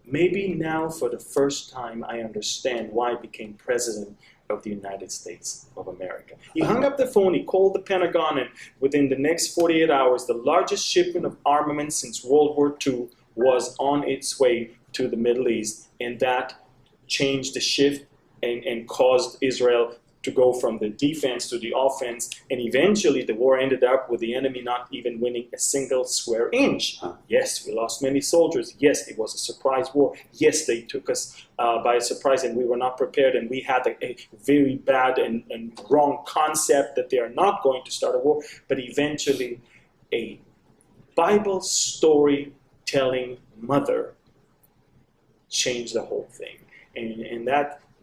[SPEAKER 2] maybe now for the first time I understand why I became president of the United States of America. He hung up the phone, he called the Pentagon, and within the next 48 hours, the largest shipment of armament since World War II was on its way to the Middle East. And that changed the shift and caused Israel to go from the defense to the offense, and eventually the war ended up with the enemy not even winning a single square inch. Yes, we lost many soldiers. Yes, it was a surprise war. Yes, they took us by surprise and we were not prepared, and we had a very bad and wrong concept that they are not going to start a war, but eventually a Bible story-telling mother changed the whole thing.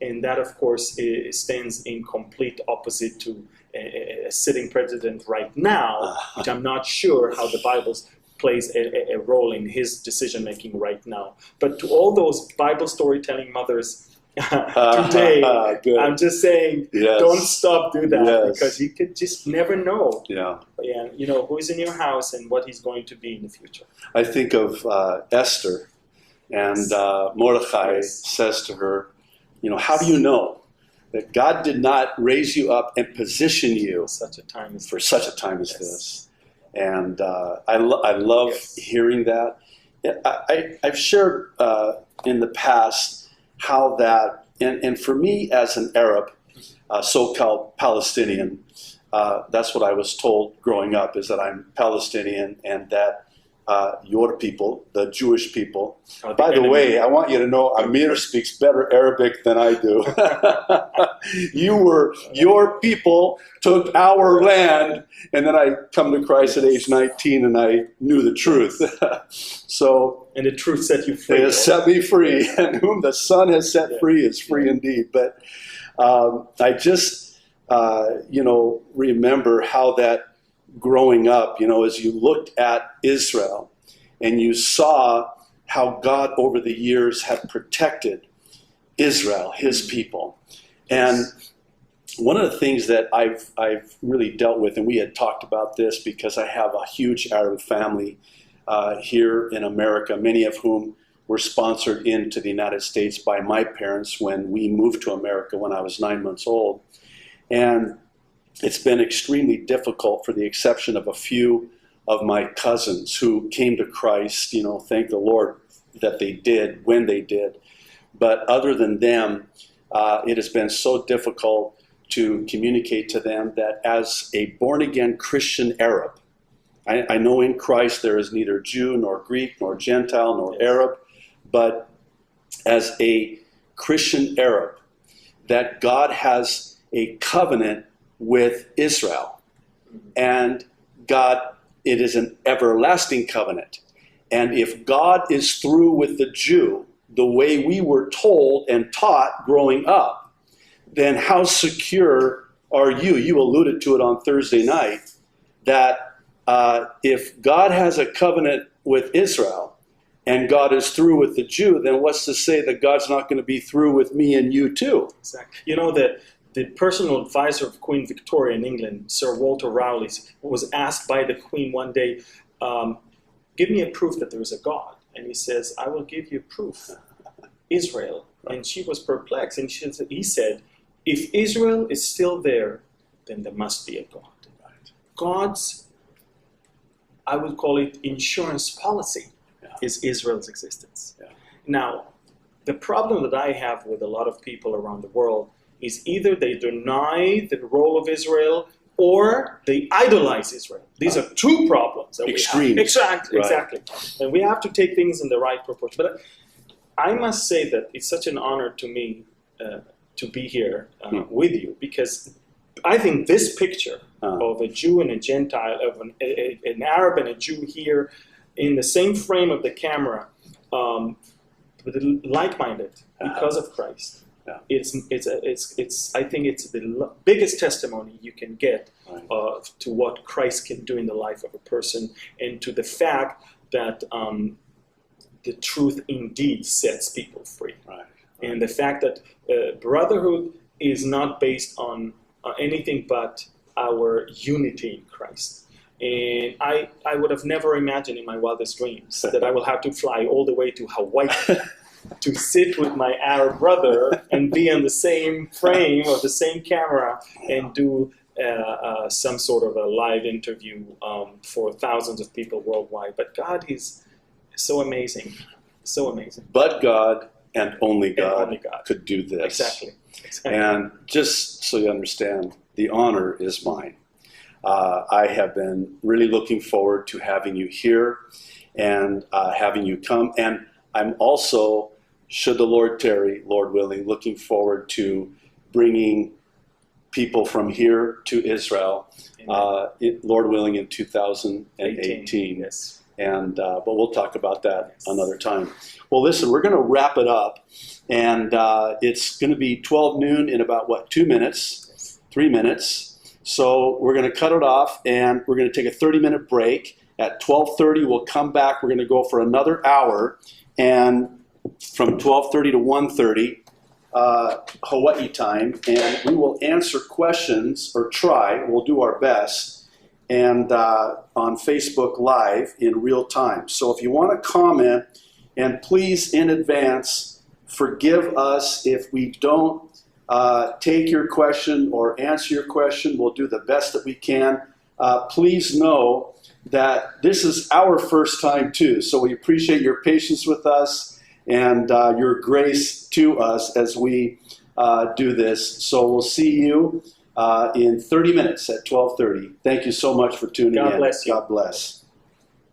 [SPEAKER 2] And that, of course, stands in complete opposite to a sitting president right now, which I'm not sure how the Bible plays a role in his decision-making right now. But to all those Bible storytelling mothers today, I'm just saying, don't stop doing that, because you could just never know. Who is in your house and what he's going to be in the future.
[SPEAKER 1] I think of Esther, and Mordecai says to her, how do you know that God did not raise you up and position you for such a time as this? And I love hearing that. I've shared in the past how that, and for me as an Arab, so-called Palestinian, that's what I was told growing up, is that I'm Palestinian, and that your people, the Jewish people. By the way, I want you to know Amir speaks better Arabic than I do. Your people took our land, and then I come to Christ at age 19 and I knew the truth.
[SPEAKER 2] And the truth set you free.
[SPEAKER 1] It has set me free, and whom the Son has set free is free indeed. But I just, remember how that growing up, as you looked at Israel and you saw how God over the years had protected Israel, his people. And one of the things that I've really dealt with, and we had talked about this because I have a huge Arab family here in America, many of whom were sponsored into the United States by my parents when we moved to America when I was 9 months old. And it's been extremely difficult, for the exception of a few of my cousins who came to Christ, thank the Lord that they did when they did. But other than them, it has been so difficult to communicate to them that as a born-again Christian Arab, I know in Christ there is neither Jew nor Greek nor Gentile nor Arab, but as a Christian Arab, that God has a covenant with Israel, and God, it is an everlasting covenant. And if God is through with the Jew the way we were told and taught growing up, then how secure are you? You alluded to it on Thursday night, that if God has a covenant with Israel and God is through with the Jew, then what's to say that God's not going to be through with me and you too?
[SPEAKER 2] Exactly. That the personal advisor of Queen Victoria in England, Sir Walter Raleigh, was asked by the Queen one day, give me a proof that there is a God. And he says, I will give you proof Israel. And she was perplexed. And he said, if Israel is still there, then there must be a God. God's, I would call it, insurance policy is Israel's existence. Now, the problem that I have with a lot of people around the world is either they deny the role of Israel or they idolize Israel. These are two problems that
[SPEAKER 1] Extremes.
[SPEAKER 2] we have. Exactly. And we have to take things in the right proportion. But I must say that it's such an honor to me to be here with you, because I think this picture of a Jew and a Gentile, of an Arab and a Jew here in the same frame of the camera, like-minded because of Christ. It's I think it's the biggest testimony you can get to what Christ can do in the life of a person, and to the fact that the truth indeed sets people free. And the fact that brotherhood is not based on anything but our unity in Christ. And I would have never imagined in my wildest dreams that I will have to fly all the way to Hawaii to sit with my Arab brother and be on the same frame or the same camera and do some sort of a live interview for thousands of people worldwide. But God is so amazing, so amazing.
[SPEAKER 1] But God and only God could do this.
[SPEAKER 2] Exactly.
[SPEAKER 1] And just so you understand, the honor is mine. I have been really looking forward to having you here and having you come. And I'm also, should the Lord tarry, Lord willing, looking forward to bringing people from here to Israel, Lord willing, in 2018.
[SPEAKER 2] Yes.
[SPEAKER 1] And but we'll talk about that another time. Well, listen, we're going to wrap it up, and it's going to be 12 noon in about, 2 minutes, 3 minutes. So we're going to cut it off, and we're going to take a 30-minute break. At 12:30, we'll come back. We're going to go for another hour, and from 12:30 to 1:30 Hawaii time, and we will answer questions, or try. We'll do our best, and on Facebook Live in real time. So if you want to comment, and please in advance forgive us if we don't take your question or answer your question. We'll do the best that we can. Please know that this is our first time too, so we appreciate your patience with us and your grace to us as we do this. So we'll see you in 30 minutes at 12:30. Thank you so much for tuning in.
[SPEAKER 2] God bless you.
[SPEAKER 1] God bless.